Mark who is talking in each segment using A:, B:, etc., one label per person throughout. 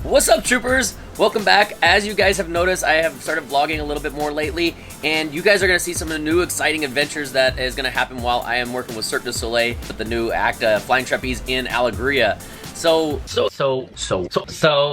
A: What's up, troopers? Welcome back. As you guys have noticed, I have started vlogging a little bit more lately, and you guys are going to see some of the new exciting adventures that is going to happen while I am working with Cirque du Soleil with the new act, Flying Trapeze in Alegria. So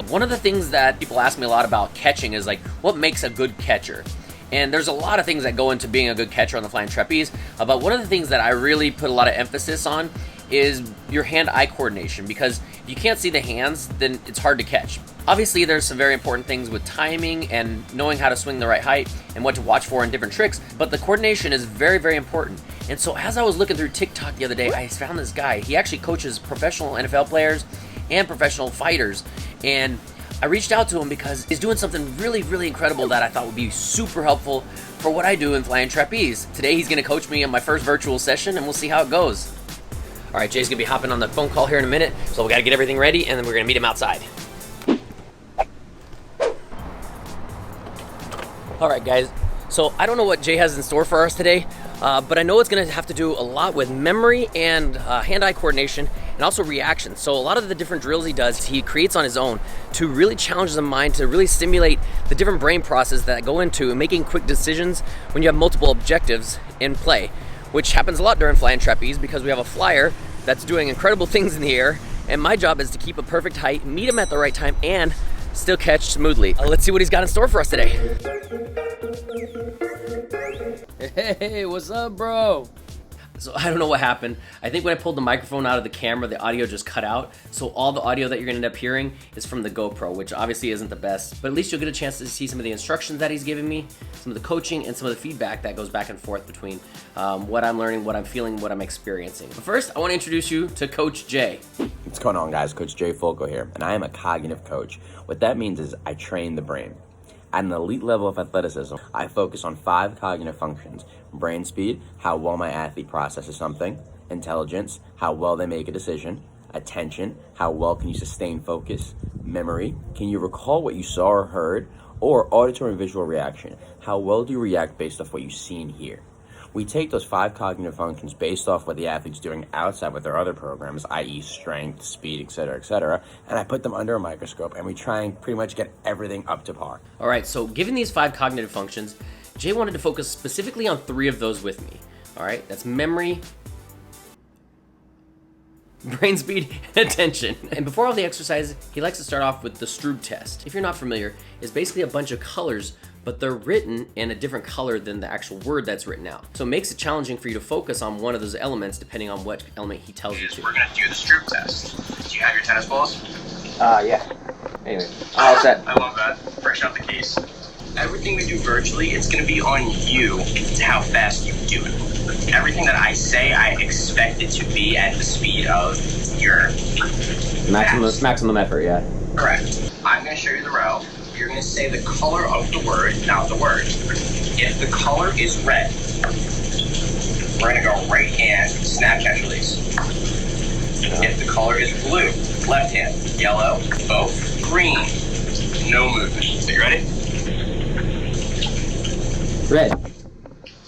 A: one of the things that people ask me a lot about catching is like, what makes a good catcher? And there's a lot of things that go into being a good catcher on the flying trapeze, but one of the things that I really put a lot of emphasis on is your hand-eye coordination, because if you can't see the hands, then it's hard to catch. Obviously, there's some very important things with timing and knowing how to swing the right height and what to watch for in different tricks, but the coordination is very, very important. And so as I was looking through TikTok the other day, I found this guy. He actually coaches professional NFL players and professional fighters, and I reached out to him because he's doing something really, really incredible that I thought would be super helpful for what I do in flying trapeze. Today, he's gonna coach me on my first virtual session, and we'll see how it goes. All right, Jay's gonna be hopping on the phone call here in a minute, so we gotta get everything ready, and then we're gonna meet him outside. All right, guys, so I don't know what Jay has in store for us today, but I know it's gonna have to do a lot with memory and hand-eye coordination, and also reaction. So a lot of the different drills he does, he creates on his own to really challenge the mind, to really stimulate the different brain processes that go into making quick decisions when you have multiple objectives in play, which happens a lot during flying trapeze because we have a flyer that's doing incredible things in the air, and my job is to keep a perfect height, meet him at the right time, and still catch smoothly. Let's see what he's got in store for us today. Hey, what's up, bro? So I don't know what happened. I think when I pulled the microphone out of the camera, the audio just cut out. So all the audio that you're gonna end up hearing is from the GoPro, which obviously isn't the best, but at least you'll get a chance to see some of the instructions that he's giving me, some of the coaching, and some of the feedback that goes back and forth between what I'm learning, what I'm feeling, what I'm experiencing. But first, I wanna introduce you to Coach Jay.
B: What's going on, guys? Coach Jay Folco here, and I am a cognitive coach. What that means is I train the brain. At an elite level of athleticism, I focus on 5 cognitive functions: brain speed, how well my athlete processes something; intelligence, how well they make a decision; attention, how well can you sustain focus; memory, can you recall what you saw or heard; or auditory and visual reaction, how well do you react based off what you see and hear. We take those 5 cognitive functions based off what the athlete's doing outside with their other programs, i.e. strength, speed, etc., and I put them under a microscope, and we try and pretty much get everything up to par.
A: All right, so given these 5 cognitive functions, Jay wanted to focus specifically on 3 of those with me. All right, that's memory, brain speed, and attention. And before all the exercises, he likes to start off with the Strobe Test. If you're not familiar, it's basically a bunch of colors, but they're written in a different color than the actual word that's written out. So it makes it challenging for you to focus on one of those elements depending on what element he tells you to.
C: We're gonna do the Strobe Test. Do you have your tennis balls?
A: Yeah. Anyway, all set.
C: I love that. Fresh out the case. Everything we do virtually, it's gonna be on you to how fast you do it. Everything that I say, I expect it to be at the speed of your
A: Maximum effort, yeah.
C: Correct. I'm gonna show you the row. You're gonna say the color of the word, not the word. If the color is red, we're gonna go right hand, snap, catch, release. If the color is blue, left hand, yellow, both, green, no movement. So you ready?
A: Red.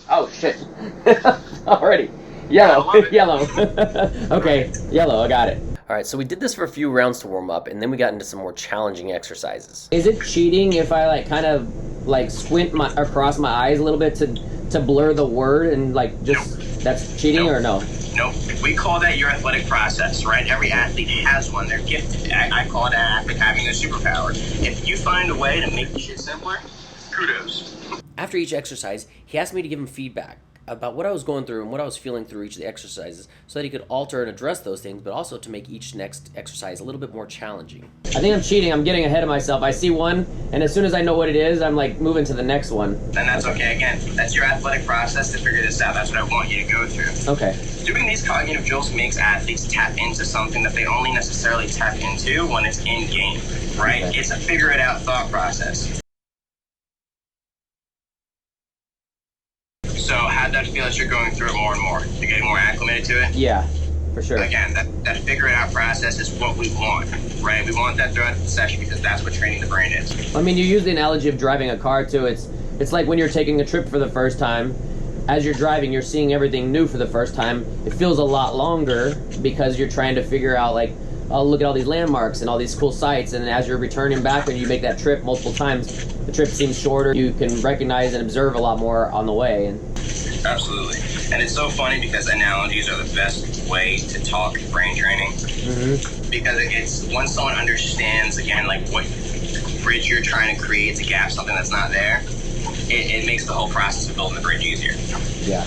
A: Oh, shit. Already. Yellow. Yellow. Okay, yellow, I got it. All right, so we did this for a few rounds to warm up, and then we got into some more challenging exercises. Is it cheating if I like kind of like squint across my eyes a little bit to blur the word and like just that's cheating or no?
C: Nope. We call that your athletic process, right? Every athlete has one. They're gifted. I call it an athlete having a superpower. If you find a way to make the shit simpler, kudos.
A: After each exercise, he asked me to give him feedback about what I was going through and what I was feeling through each of the exercises so that he could alter and address those things, but also to make each next exercise a little bit more challenging. I think I'm cheating. I'm getting ahead of myself. I see one, and as soon as I know what it is, I'm like moving to the next one.
C: And that's okay. Again, that's your athletic process to figure this out. That's what I want you to go through.
A: Okay.
C: Doing these cognitive drills makes athletes tap into something that they only necessarily tap into when it's in game, right? Okay. It's a figure it out thought process. So how'd that feel as you're going through it more and more? You're getting more acclimated to it?
A: Yeah, for sure.
C: Again, that figure it out process is what we want, right? We want that throughout the session because that's what training the brain is.
A: I mean, you use the analogy of driving a car too. It's like when you're taking a trip for the first time. As you're driving, you're seeing everything new for the first time. It feels a lot longer because you're trying to figure out like I'll look at all these landmarks and all these cool sights, and as you're returning back and you make that trip multiple times, the trip seems shorter. You can recognize and observe a lot more on the way. And
C: absolutely. And it's so funny because analogies are the best way to talk brain training. Because it's once someone understands, again, like what bridge you're trying to create to gap something that's not there, it makes the whole process of building the bridge easier.
A: Yeah.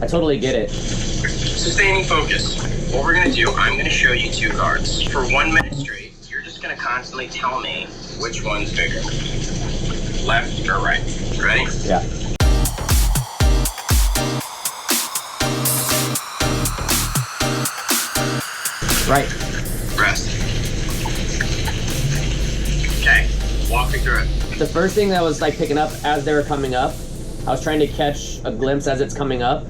A: I totally get it.
C: Sustaining focus. What we're going to do, I'm going to show you 2 cards. For 1 minute straight, you're just going to constantly tell me which one's bigger. Left or right. Ready?
A: Yeah. Right.
C: Rest. Okay, walk me through it.
A: The first thing that was like picking up as they were coming up, I was trying to catch a glimpse as it's coming up.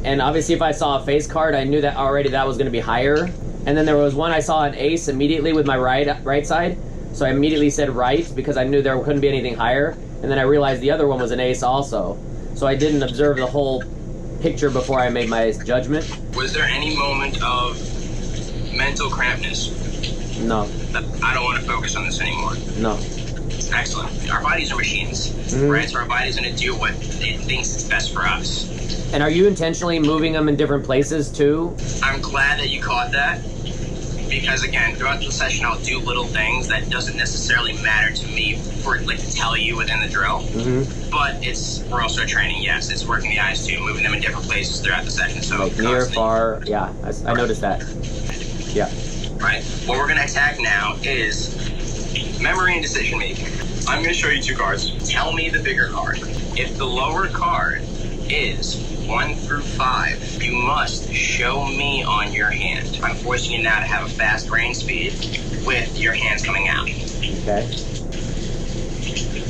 A: And obviously if I saw a face card, I knew that already that was going to be higher. And then there was one I saw an ace immediately with my right side. So I immediately said right because I knew there couldn't be anything higher. And then I realized the other one was an ace also. So I didn't observe the whole picture before I made my judgment.
C: Was there any moment of mental crampness?
A: No.
C: I don't want to focus on this anymore.
A: No.
C: Excellent. Our bodies are machines, right? So our body's going to do what it thinks is best for us.
A: And are you intentionally moving them in different places too?
C: I'm glad that you caught that, because again, throughout the session, I'll do little things that doesn't necessarily matter to me for like to tell you within the drill. But we're also training. Yes, it's working the eyes too, moving them in different places throughout the session. So
A: like near, far. Yeah, I noticed that. Yeah.
C: Right. What we're going to attack now is memory and decision making. I'm going to show you 2 cards. Tell me the bigger card. If the lower card is 1 through 5, you must show me on your hand. I'm forcing you now to have a fast brain speed with your hands coming out.
A: Okay.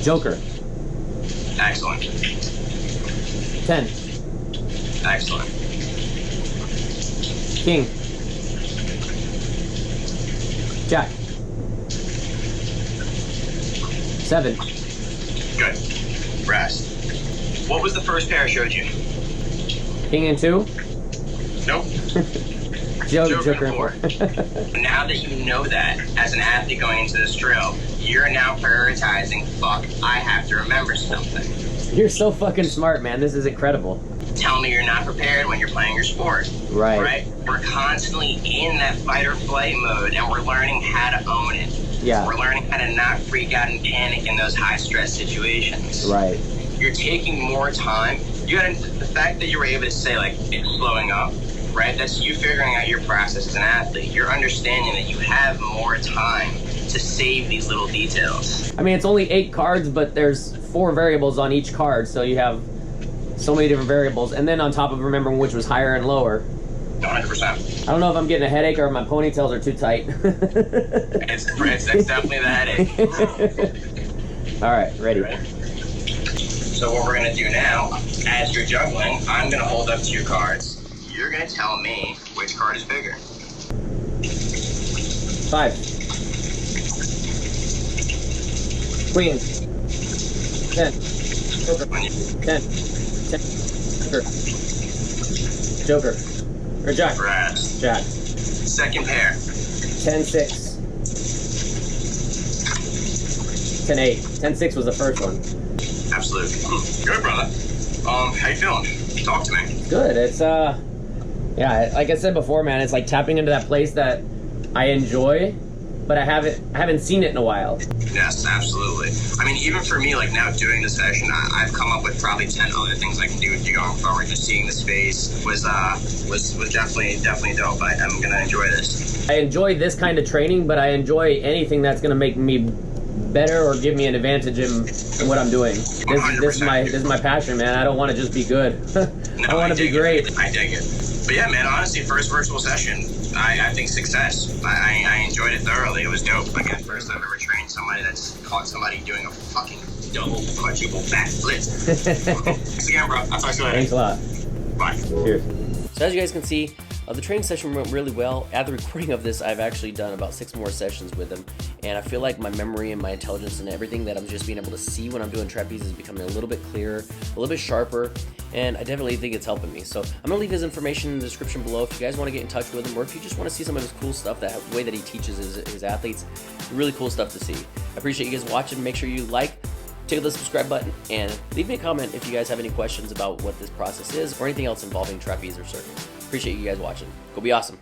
A: Joker.
C: Excellent.
A: 10.
C: Excellent.
A: King. Jack. 7.
C: Good. Rest. What was the first pair I showed you?
A: King and 2.
C: Nope.
A: Joker and 4.
C: Now that you know that, as an athlete going into this drill, you're now prioritizing, fuck, I have to remember something.
A: You're so fucking smart, man. This is incredible.
C: Tell me you're not prepared when you're playing your sport. Right? We're constantly in that fight or flight mode, and we're learning how to own it.
A: Yeah.
C: We're learning how to not freak out and panic in those high stress situations.
A: Right.
C: You're taking more time. The fact that you were able to say, like, it's slowing up, right? That's you figuring out your process as an athlete. You're understanding that you have more time to save these little details.
A: I mean, it's only 8 cards, but there's 4 variables on each card, so you have so many different variables. And then on top of remembering which was higher and lower.
C: 100%.
A: I don't know if I'm getting a headache or if my ponytails are too tight.
C: It's definitely the headache.
A: All right, ready.
C: So what we're going to do now, as you're juggling, I'm going to hold up 2 cards. You're going to tell me which card is bigger.
A: 5. Queen. 10. 10. 10. Joker. Or Jack.
C: Rest.
A: Jack.
C: Second pair.
A: 10-6. 10-8. 10-6 was the first one.
C: Absolutely. Good, brother. How you feeling? Talk to me.
A: Good. It's yeah, like I said before, man, it's like tapping into that place that I enjoy, but I haven't seen it in a while.
C: Yes, absolutely. I mean, even for me, like now doing the session, I've come up with probably 10 other things I can do going forward. Just seeing the space was definitely dope. I'm gonna enjoy this.
A: I enjoy this kind of training, but I enjoy anything that's gonna make me better or give me an advantage in what I'm doing. This is my passion, man. I don't want to just be good. I want to be great.
C: I dig it. But yeah, man, honestly, first virtual session, I think success. I enjoyed it thoroughly. It was dope. Again, first I've ever trained somebody that's caught somebody doing a fucking double quadruple backflip. Thanks again, bro. I'll talk to you later.
A: Thanks a lot.
C: Bye.
A: Cheers. So as you guys can see, The training session went really well. At the recording of this, I've actually done about 6 more sessions with him, and I feel like my memory and my intelligence and everything that I'm just being able to see when I'm doing trapeze is becoming a little bit clearer, a little bit sharper, and I definitely think it's helping me. So I'm gonna leave his information in the description below if you guys want to get in touch with him, or if you just want to see some of his cool stuff, that way that he teaches his athletes. Really cool stuff to see. I appreciate you guys watching. Make sure you like, tickle the subscribe button, and leave me a comment if you guys have any questions about what this process is or anything else involving trapeze or surfing. Appreciate you guys watching. Go be awesome.